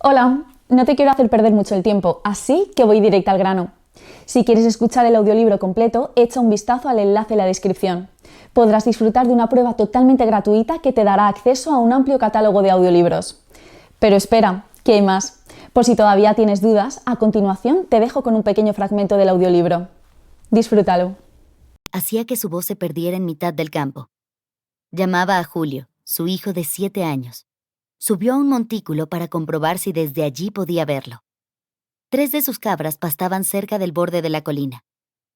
Hola, no te quiero hacer perder mucho el tiempo, así que voy directa al grano. Si quieres escuchar el audiolibro completo, echa un vistazo al enlace en la descripción. Podrás disfrutar de una prueba totalmente gratuita que te dará acceso a un amplio catálogo de audiolibros. Pero espera, que hay más. Por si todavía tienes dudas, a continuación te dejo con un pequeño fragmento del audiolibro. Disfrútalo. Hacía que su voz se perdiera en mitad del campo. Llamaba a Julio, su hijo de 7 años. Subió a un montículo para comprobar si desde allí podía verlo. 3 de sus cabras pastaban cerca del borde de la colina.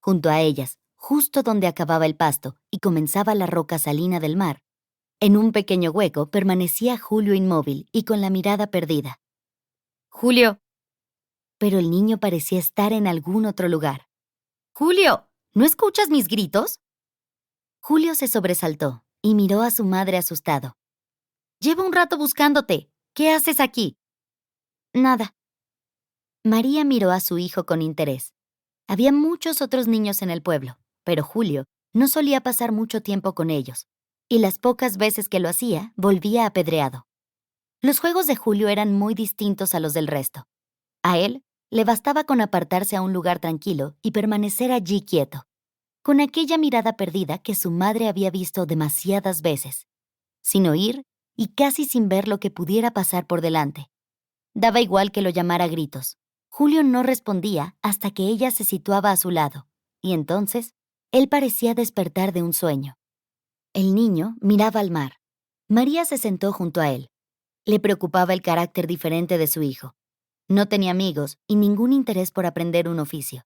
Junto a ellas, justo donde acababa el pasto y comenzaba la roca salina del mar, en un pequeño hueco permanecía Julio inmóvil y con la mirada perdida. ¡Julio! Pero el niño parecía estar en algún otro lugar. ¡Julio! ¿No escuchas mis gritos? Julio se sobresaltó y miró a su madre asustado. Llevo un rato buscándote. ¿Qué haces aquí? Nada. María miró a su hijo con interés. Había muchos otros niños en el pueblo, pero Julio no solía pasar mucho tiempo con ellos, y las pocas veces que lo hacía, volvía apedreado. Los juegos de Julio eran muy distintos a los del resto. A él le bastaba con apartarse a un lugar tranquilo y permanecer allí quieto, con aquella mirada perdida que su madre había visto demasiadas veces, sin oír y casi sin ver lo que pudiera pasar por delante. Daba igual que lo llamara a gritos. Julio no respondía hasta que ella se situaba a su lado, y entonces él parecía despertar de un sueño. El niño miraba al mar. María se sentó junto a él. Le preocupaba el carácter diferente de su hijo. No tenía amigos y ningún interés por aprender un oficio.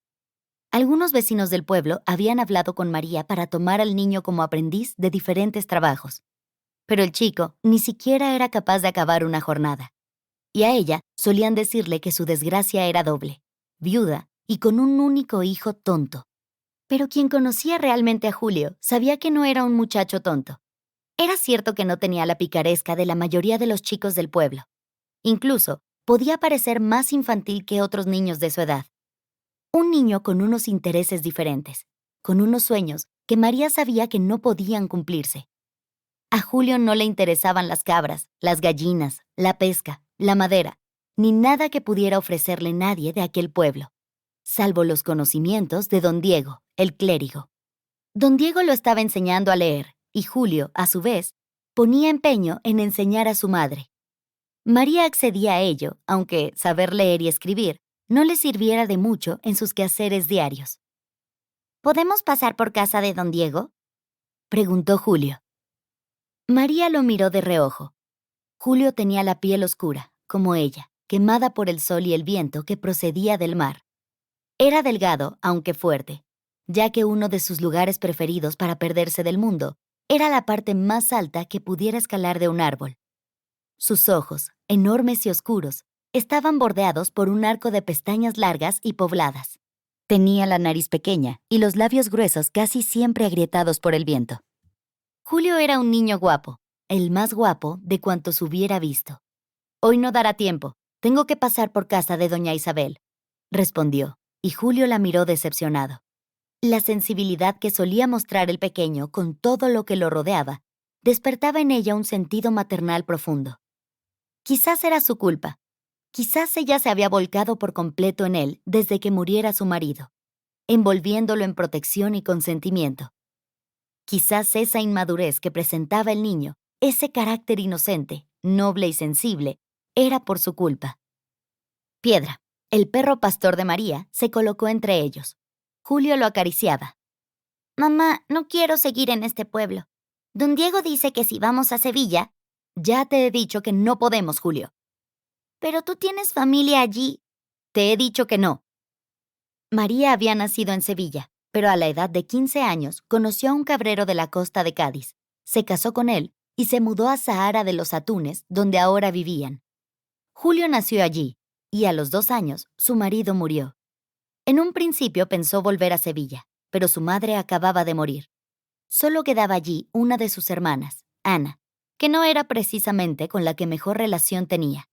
Algunos vecinos del pueblo habían hablado con María para tomar al niño como aprendiz de diferentes trabajos. Pero el chico ni siquiera era capaz de acabar una jornada. Y a ella solían decirle que su desgracia era doble, viuda y con un único hijo tonto. Pero quien conocía realmente a Julio sabía que no era un muchacho tonto. Era cierto que no tenía la picaresca de la mayoría de los chicos del pueblo. Incluso podía parecer más infantil que otros niños de su edad. Un niño con unos intereses diferentes, con unos sueños que María sabía que no podían cumplirse. A Julio no le interesaban las cabras, las gallinas, la pesca, la madera, ni nada que pudiera ofrecerle nadie de aquel pueblo, salvo los conocimientos de don Diego, el clérigo. Don Diego lo estaba enseñando a leer, y Julio, a su vez, ponía empeño en enseñar a su madre. María accedía a ello, aunque saber leer y escribir no le sirviera de mucho en sus quehaceres diarios. ¿Podemos pasar por casa de don Diego?, preguntó Julio. María lo miró de reojo. Julio tenía la piel oscura, como ella, quemada por el sol y el viento que procedía del mar. Era delgado, aunque fuerte, ya que uno de sus lugares preferidos para perderse del mundo era la parte más alta que pudiera escalar de un árbol. Sus ojos, enormes y oscuros, estaban bordeados por un arco de pestañas largas y pobladas. Tenía la nariz pequeña y los labios gruesos casi siempre agrietados por el viento. Julio era un niño guapo, el más guapo de cuantos hubiera visto. «Hoy no dará tiempo. Tengo que pasar por casa de doña Isabel», respondió, y Julio la miró decepcionado. La sensibilidad que solía mostrar el pequeño con todo lo que lo rodeaba despertaba en ella un sentido maternal profundo. Quizás era su culpa. Quizás ella se había volcado por completo en él desde que muriera su marido, envolviéndolo en protección y consentimiento. Quizás esa inmadurez que presentaba el niño, ese carácter inocente, noble y sensible, era por su culpa. Piedra, el perro pastor de María, se colocó entre ellos. Julio lo acariciaba. «Mamá, no quiero seguir en este pueblo. Don Diego dice que si vamos a Sevilla...» «Ya te he dicho que no podemos, Julio». «Pero tú tienes familia allí». «Te he dicho que no». María había nacido en Sevilla, pero a la edad de 15 años conoció a un cabrero de la costa de Cádiz, se casó con él y se mudó a Zahara de los Atunes, donde ahora vivían. Julio nació allí, y a los 2 años su marido murió. En un principio pensó volver a Sevilla, pero su madre acababa de morir. Solo quedaba allí una de sus hermanas, Ana, que no era precisamente con la que mejor relación tenía.